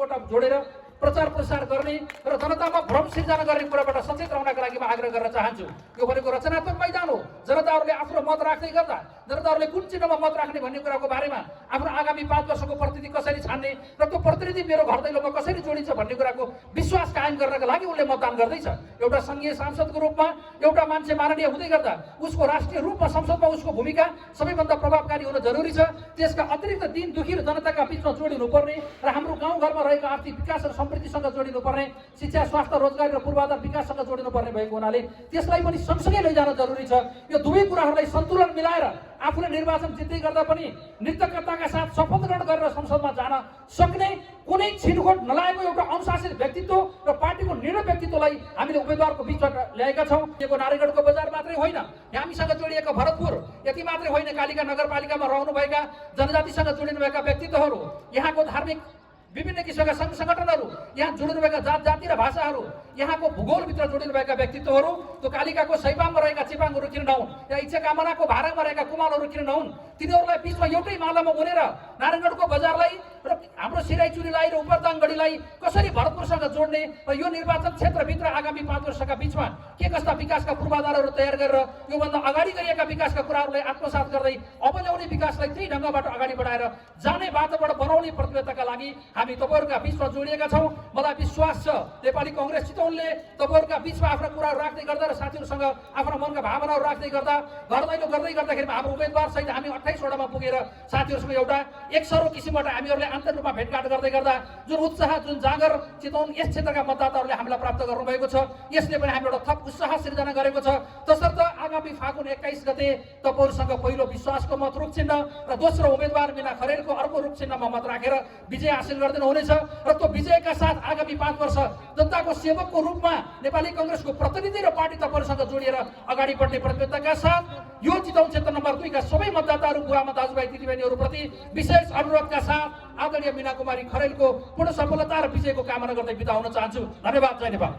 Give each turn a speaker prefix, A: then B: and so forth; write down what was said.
A: कोटा जोडेर प्रचार प्रसार गर्ने र जनतामा भ्रम सिर्जना गर्ने कुराबाट सचेत रहनका लागि म आग्रह गर्न चाहन्छु। यो भनेको रचनात्मक मैदान हो। जनताहरूले आफ्नो मत राख्दै गर्दा जनताहरूले कुन चिन्हमा मत राख्ने भन्ने कुराको बारेमा आफ्नो आगामी 5 वर्षको प्रतिनिधि कसरी छान्ने र त्यो प्रतिनिधि मेरो घर दैलोमा कसरी जोडिन्छ भन्ने कुराको विश्वास कायम गर्नका लागि उनले मतदान गर्दैछ। एउटा संघीय सांसदको रूपमा एउटा मान्छे माननीय हुँदै गर्दा उसको राष्ट्रिय रूपमा संसदमा उसको भूमिका सबैभन्दा प्रभावकारी हुन जरुरी छ। त्यसका अतिरिक्त दिन दुखी र जनताका बीचमा जोडिनु पर्ने र हाम्रो गाउँघरमा रहेका आर्थिक विकास र समृद्धिसँग जोडिनु पर्ने, शिक्षा स्वास्थ्य रोजगारी र पूर्वाधार विकाससँग जोडिनु पर्ने भएको हुनाले त्यसलाई पनि सँगसँगै लैजान जरुरी छ। यो दुवै कुराहरूलाई सन्तुलन मिलाएर आफूले निर्वाचन जित्दै गर्दा पनि निर्धक्कताका साथ शपथ ग्रहण गरेर संसदमा जान सक्ने कुनै छिनखोट नलागेको एउटा अनुशासित व्यक्तित्व र पार्टीको निर्णय व्यक्तित्वलाई हामीले उम्मेदवारको बीचमा ल्याएका छौँ। यो नारायणगढको बजार मात्रै होइन, हामीसँग जोडिएका भरतपुर, यति मात्रै होइन कालिका नगरपालिकामा रहनुभएका जनजातिसँग जोडिनुभएका व्यक्तित्वहरू, यहाँको धार्मिक विभिन्न किसिमका सङ्घ सङ्गठनहरू, यहाँ जोडिनुभएका जात जाति र भाषाहरू, यहाँको भूगोलभित्र जोडिनुभएका व्यक्तित्वहरू, त्यो कालिकाको सैपाङमा रहेका चेपाङहरू किन नहुन्, या इच्छा कामनाको भाराङमा रहेका कुमालहरू किन नहुन्, तिनीहरूलाई बिचमा एउटै मालामा उनेर नारायणगढको बजारलाई र हाम्रो सिराइचुरीलाई र उपरदाङगढीलाई कसरी भरतपुरसँग जोड्ने र यो निर्वाचन क्षेत्रभित्र आगामी 5 वर्षका बिचमा के कस्ता विकासका पूर्वाधारहरू तयार गरेर योभन्दा अगाडि गरिएका विकासका कुराहरूलाई आत्मसात गर्दै अब ल्याउने विकासलाई त्यही ढङ्गबाट अगाडि बढाएर जाने बाटोबाट बनाउने प्रतिबद्धताका लागि हामी तपाईँहरूका बिचमा जोडिएका छौँ। मलाई विश्वास छ नेपाली कङ्ग्रेस चितवनले तपाईँहरूका बिचमा आफ्ना कुराहरू राख्दै गर्दा र साथीहरूसँग आफ्ना मनका भावनाहरू राख्दै गर्दा घर दैलो गर्दै गर्दाखेरि हाम्रो उम्मेदवार सहित हामी 28 वटामा पुगेर साथीहरूसँग एउटा एकसरो किसिमबाट हामीहरूले आन्तरिक रूपमा भेटघाट गर्दै गर्दा जुन उत्साह जुन जागर चितवन यस क्षेत्रका मतदाताहरूले हामीलाई प्राप्त गर्नुभएको छ, यसले पनि हामी एउटा थप उत्साह सिर्जना गरेको छ। तसर्थ आगामी फागुन 21 गते तपाईँहरूसँग पहिलो विश्वासको मत रूप चिन्ह र दोस्रो उम्मेदवार मीना खरेलको अर्को रूप चिन्हमा मत राखेर विजय हासिल गरिदिनु हुनेछ र त्यो विजयका साथ आगामी 5 वर्ष जनताको सेवकको रूपमा नेपाली कङ्ग्रेसको प्रतिनिधि र पार्टी तपाईँहरूसँग जोडिएर अगाडि बढ्ने प्रतिबद्धताका साथ यो चितवन क्षेत्र नम्बर 2 का सबै मतदाताहरू बुवामा दाजुभाइ दिदीबहिनीहरूप्रति विशेष अनुरोधका साथ आदरणीय मीना कुमारी खरेलको पूर्ण सफलता र विजयको कामना गर्दै बिदा हुन चाहन्छु। धन्यवाद। जय नेपाल।